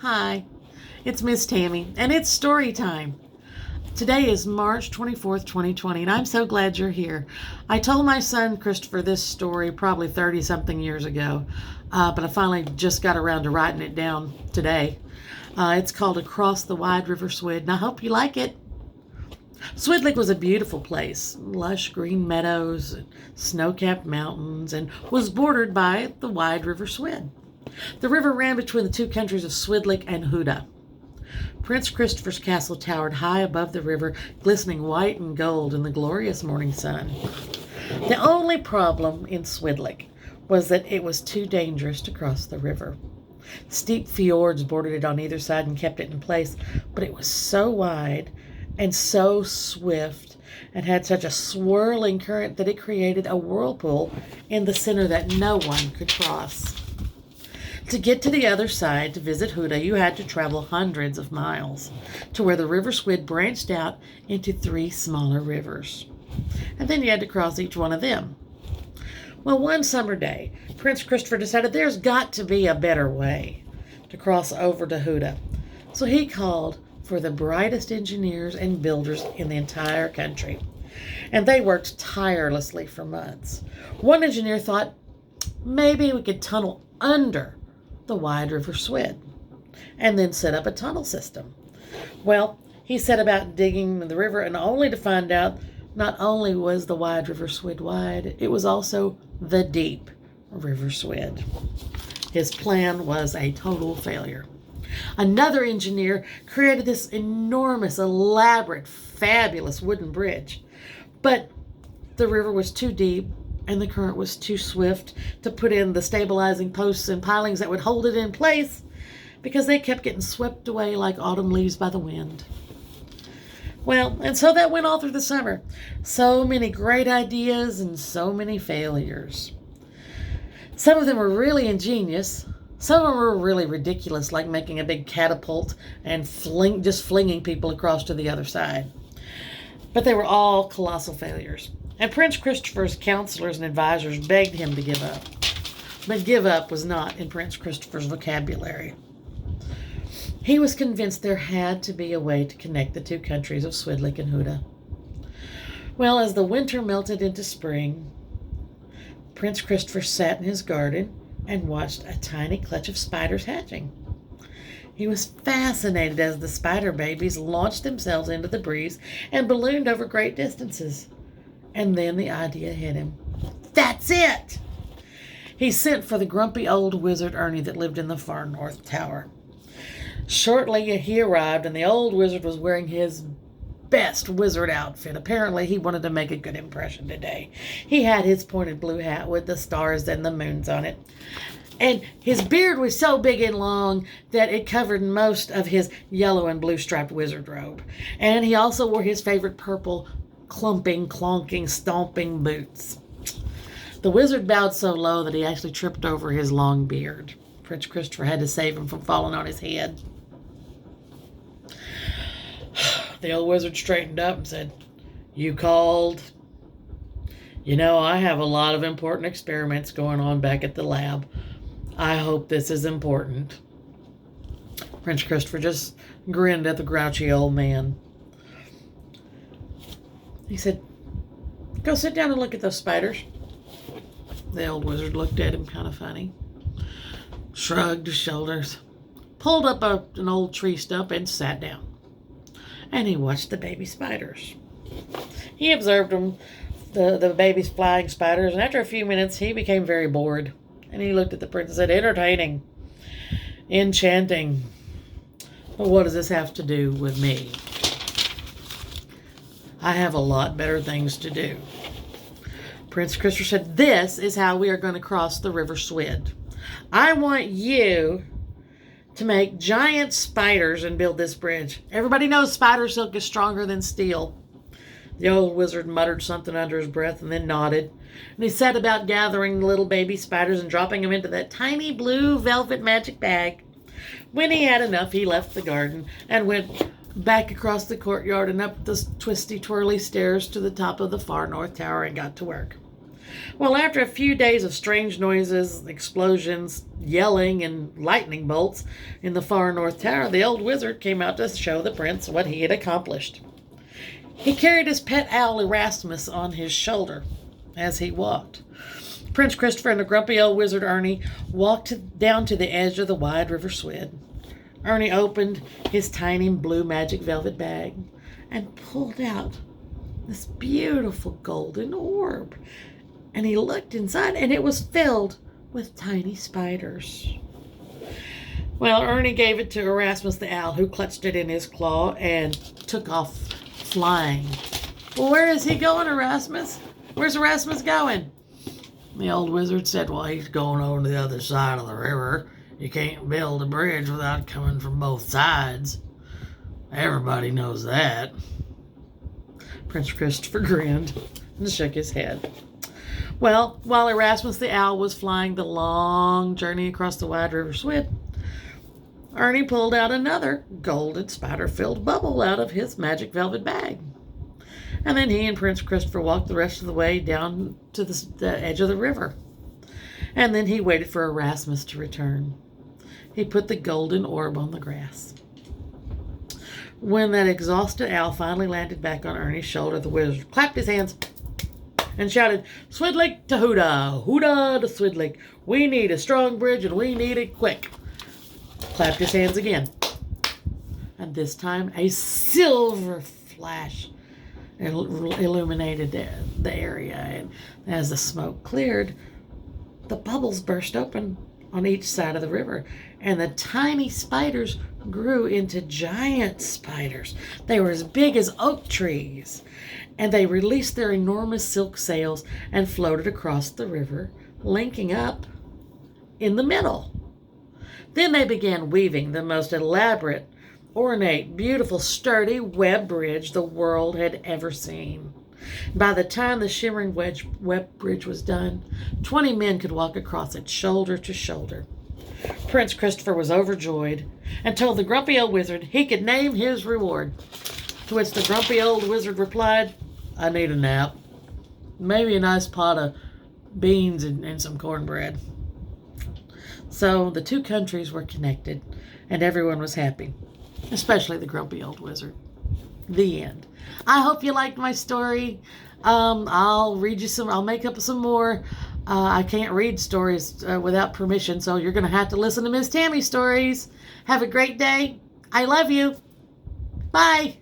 Hi, it's Miss Tammy, and it's story time. Today is March 24th, 2020, and I'm so glad you're here. I told my son Christopher this story probably 30-something years ago, but I finally just got around to writing it down today. It's called Across the Wide River Swyd, and I hope you like it. Swydlyk was a beautiful place, lush green meadows, snow-capped mountains, and was bordered by the wide River Swyd. The river ran between the two countries of Swydlyk and Huda. Prince Christopher's castle towered high above the river, glistening white and gold in the glorious morning sun. The only problem in Swydlyk was that it was too dangerous to cross the river. Steep fjords bordered it on either side and kept it in place, but it was so wide and so swift and had such a swirling current that it created a whirlpool in the center that no one could cross. To get to the other side to visit Huda, you had to travel hundreds of miles to where the River Swyd branched out into 3 smaller rivers. And then you had to cross each one of them. Well, one summer day, Prince Christopher decided there's got to be a better way to cross over to Huda. So he called for the brightest engineers and builders in the entire country. And they worked tirelessly for months. One engineer thought maybe we could tunnel under the wide River Swyd and then set up a tunnel system. Well, he set about digging the river, and only to find out not only was the wide River Swyd wide, it was also the deep River Swyd. His plan was a total failure. Another engineer created this enormous, elaborate, fabulous wooden bridge, but the river was too deep and the current was too swift to put in the stabilizing posts and pilings that would hold it in place, because they kept getting swept away like autumn leaves by the wind. Well, and so that went all through the summer. So many great ideas and so many failures. Some of them were really ingenious. Some of them were really ridiculous, like making a big catapult and just flinging people across to the other side. But they were all colossal failures. And Prince Christopher's counselors and advisors begged him to give up. But give up was not in Prince Christopher's vocabulary. He was convinced there had to be a way to connect the two countries of Swydlyk and Huda. Well, as the winter melted into spring, Prince Christopher sat in his garden and watched a tiny clutch of spiders hatching. He was fascinated as the spider babies launched themselves into the breeze and ballooned over great distances. And then the idea hit him. That's it! He sent for the grumpy old wizard Ernie that lived in the far north tower. Shortly he arrived, and the old wizard was wearing his best wizard outfit. Apparently he wanted to make a good impression today. He had his pointed blue hat with the stars and the moons on it. And his beard was so big and long that it covered most of his yellow and blue striped wizard robe. And he also wore his favorite purple clumping, clonking, stomping boots. The wizard bowed so low that he actually tripped over his long beard. Prince Christopher had to save him from falling on his head. The old wizard straightened up and said, "You called? You know, I have a lot of important experiments going on back at the lab. I hope this is important." Prince Christopher just grinned at the grouchy old man. He said, "Go sit down and look at those spiders." The old wizard looked at him kind of funny, shrugged his shoulders, pulled up an old tree stump and sat down. And he watched the baby spiders. He observed them, the baby's flying spiders, and after a few minutes he became very bored. And he looked at the prince and said, "Entertaining, enchanting, but what does this have to do with me? I have a lot better things to do." Prince Christopher said, "This is how we are going to cross the River Swyd. I want you to make giant spiders and build this bridge. Everybody knows spider silk is stronger than steel." The old wizard muttered something under his breath and then nodded. And he set about gathering the little baby spiders and dropping them into that tiny blue velvet magic bag. When he had enough, he left the garden and went back across the courtyard and up the twisty, twirly stairs to the top of the far north tower and got to work. Well, after a few days of strange noises, explosions, yelling, and lightning bolts in the far north tower, the old wizard came out to show the prince what he had accomplished. He carried his pet owl Erasmus on his shoulder as he walked. Prince Christopher and the grumpy old wizard Ernie walked down to the edge of the wide River Swyd. Ernie opened his tiny blue magic velvet bag and pulled out this beautiful golden orb. And he looked inside, and it was filled with tiny spiders. Well, Ernie gave it to Erasmus the owl, who clutched it in his claw and took off flying. Well, where is he going, Erasmus? Where's Erasmus going? The old wizard said, well, he's going over to the other side of the river. You can't build a bridge without coming from both sides. Everybody knows that. Prince Christopher grinned and shook his head. Well, while Erasmus the owl was flying the long journey across the wide River Swyd, Ernie pulled out another golden spider-filled bubble out of his magic velvet bag. And then he and Prince Christopher walked the rest of the way down to the edge of the river. And then he waited for Erasmus to return. He put the golden orb on the grass. When that exhausted owl finally landed back on Ernie's shoulder, the wizard clapped his hands and shouted, Swydlyk to Huda, Huda to Swydlyk. We need a strong bridge, and we need it quick. Clapped his hands again. And this time a silver flash illuminated the area. And as the smoke cleared, the bubbles burst open on each side of the river, and the tiny spiders grew into giant spiders. They were as big as oak trees, and they released their enormous silk sails and floated across the river, linking up in the middle. Then they began weaving the most elaborate, ornate, beautiful, sturdy web bridge the world had ever seen. By the time the shimmering web bridge was done, 20 men could walk across it shoulder to shoulder. Prince Christopher was overjoyed and told the grumpy old wizard he could name his reward. To which the grumpy old wizard replied, I need a nap. Maybe a nice pot of beans and some cornbread. So the two countries were connected, and everyone was happy, especially the grumpy old wizard. The end. I hope you liked my story. I'll read you I'll make up some more. I can't read stories without permission, so you're going to have to listen to Miss Tammy stories. Have a great day. I love you. Bye.